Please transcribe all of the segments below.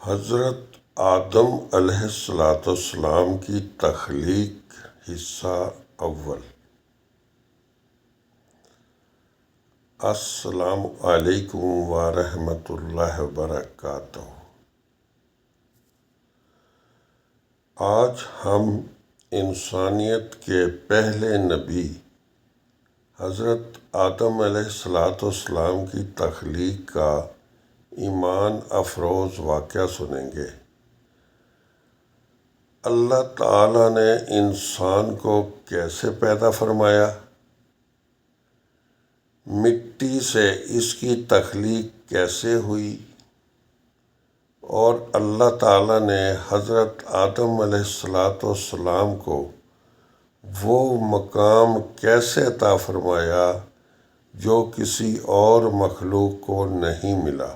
حضرت آدم علیہ السلام کی تخلیق حصہ اول۔ السلام علیکم ورحمۃ اللہ وبرکاتہ۔ آج ہم انسانیت کے پہلے نبی حضرت آدم علیہ السلام کی تخلیق کا ایمان افروز واقعہ سنیں گے۔ اللہ تعالیٰ نے انسان کو کیسے پیدا فرمایا؟ مٹی سے اس کی تخلیق کیسے ہوئی؟ اور اللہ تعالیٰ نے حضرت آدم علیہ السلام کو وہ مقام کیسے عطا فرمایا جو کسی اور مخلوق کو نہیں ملا؟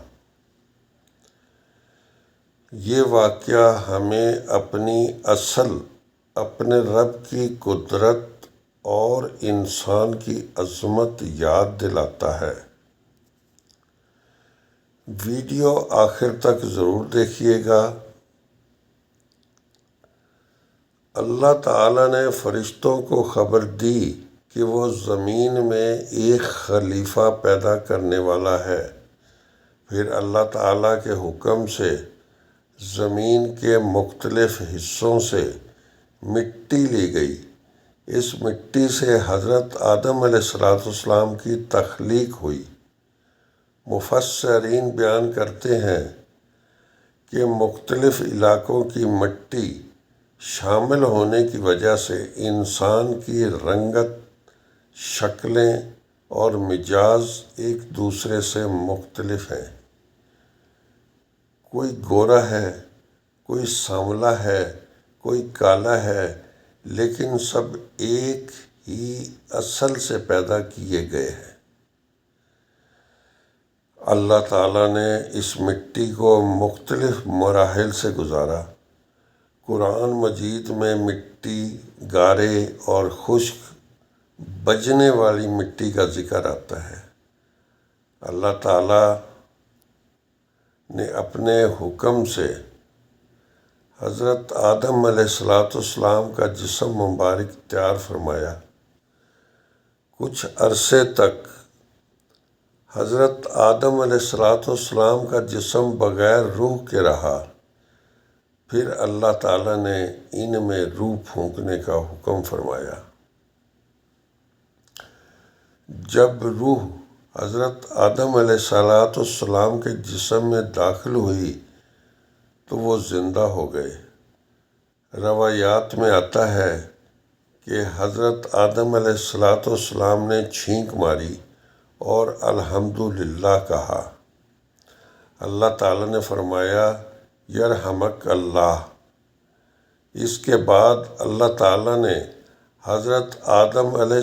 یہ واقعہ ہمیں اپنی اصل، اپنے رب کی قدرت اور انسان کی عظمت یاد دلاتا ہے۔ ویڈیو آخر تک ضرور دیکھیے گا۔ اللہ تعالیٰ نے فرشتوں کو خبر دی کہ وہ زمین میں ایک خلیفہ پیدا کرنے والا ہے۔ پھر اللہ تعالیٰ کے حکم سے زمین کے مختلف حصوں سے مٹی لی گئی۔ اس مٹی سے حضرت آدم علیہ السلام کی تخلیق ہوئی۔ مفسرین بیان کرتے ہیں کہ مختلف علاقوں کی مٹی شامل ہونے کی وجہ سے انسان کی رنگت، شکلیں اور مزاج ایک دوسرے سے مختلف ہیں۔ کوئی گورا ہے، کوئی سانولا ہے، کوئی کالا ہے، لیکن سب ایک ہی اصل سے پیدا کیے گئے ہیں۔ اللہ تعالیٰ نے اس مٹی کو مختلف مراحل سے گزارا۔ قرآن مجید میں مٹی، گارے اور خشک بجنے والی مٹی کا ذکر آتا ہے۔ اللہ تعالیٰ نے اپنے حکم سے حضرت آدم علیہ السلام کا جسم مبارک تیار فرمایا۔ کچھ عرصے تک حضرت آدم علیہ السلام کا جسم بغیر روح کے رہا۔ پھر اللہ تعالیٰ نے ان میں روح پھونکنے کا حکم فرمایا۔ جب روح حضرت آدم علیہ السلام کے جسم میں داخل ہوئی تو وہ زندہ ہو گئے۔ روایات میں آتا ہے کہ حضرت آدم علیہ السلام نے چھینک ماری اور الحمدللہ کہا۔ اللہ تعالیٰ نے فرمایا، یرحمک اللہ۔ اس کے بعد اللہ تعالیٰ نے حضرت آدم علیہ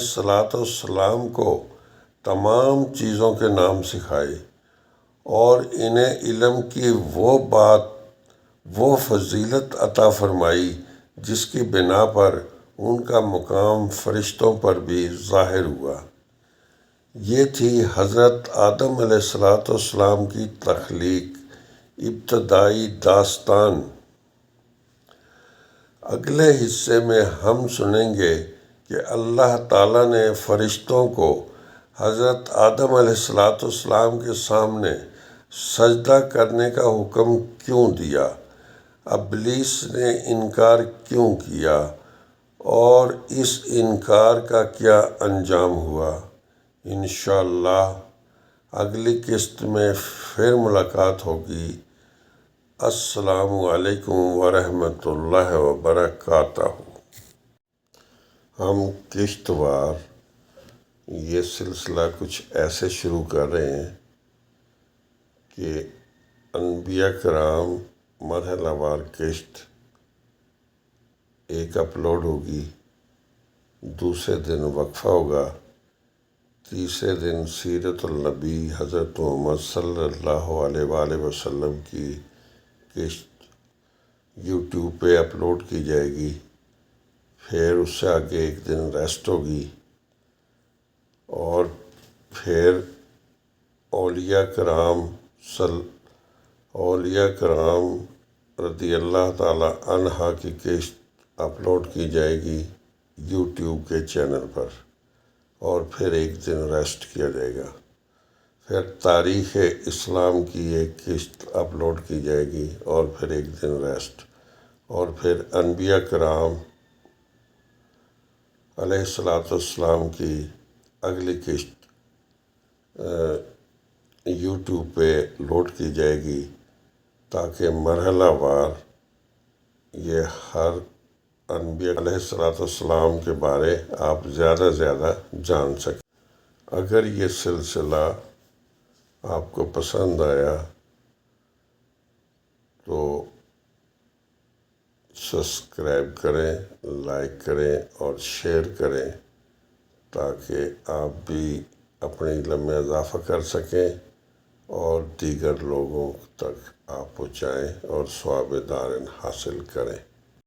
السلام کو تمام چیزوں کے نام سکھائے اور انہیں علم کی وہ فضیلت عطا فرمائی جس کی بنا پر ان کا مقام فرشتوں پر بھی ظاہر ہوا۔ یہ تھی حضرت آدم علیہ السلام کی تخلیق، ابتدائی داستان۔ اگلے حصے میں ہم سنیں گے کہ اللہ تعالیٰ نے فرشتوں کو حضرت آدم علیہ السلام کے سامنے سجدہ کرنے کا حکم کیوں دیا، ابلیس نے انکار کیوں کیا اور اس انکار کا کیا انجام ہوا۔ انشاءاللہ اگلی قسط میں پھر ملاقات ہوگی۔ السلام علیکم ورحمۃ اللہ وبرکاتہ۔ ہم قسط وار یہ سلسلہ کچھ ایسے شروع کر رہے ہیں کہ انبیاء کرام مرحلہ وار قسط ایک اپلوڈ ہوگی، دوسرے دن وقفہ ہوگا، تیسرے دن سیرت النبی حضرت محمد صلی اللہ علیہ وآلہ وسلم کی قسط یوٹیوب پہ اپلوڈ کی جائے گی۔ پھر اس سے آگے ایک دن ریسٹ ہوگی اور پھر اولیاء کرام اولیاء کرام رضی اللہ تعالی عنہ کی قسط اپلوڈ کی جائے گی یوٹیوب کے چینل پر، اور پھر ایک دن ریسٹ کیا جائے گا۔ پھر تاریخ اسلام کی ایک قسط اپلوڈ کی جائے گی، اور پھر ایک دن ریسٹ، اور پھر انبیاء کرام علیہ السلام کی اگلی قسط یوٹیوب پہ لوڈ کی جائے گی، تاکہ مرحلہ وار یہ ہر انبیاء علیہ السلام کے بارے آپ زیادہ زیادہ جان سکیں۔ اگر یہ سلسلہ آپ کو پسند آیا تو سبسکرائب کریں، لائک کریں اور شیئر کریں، تاکہ آپ بھی اپنے علم میں اضافہ کر سکیں اور دیگر لوگوں تک آپ پہنچائیں اور ثواب دارین حاصل کریں۔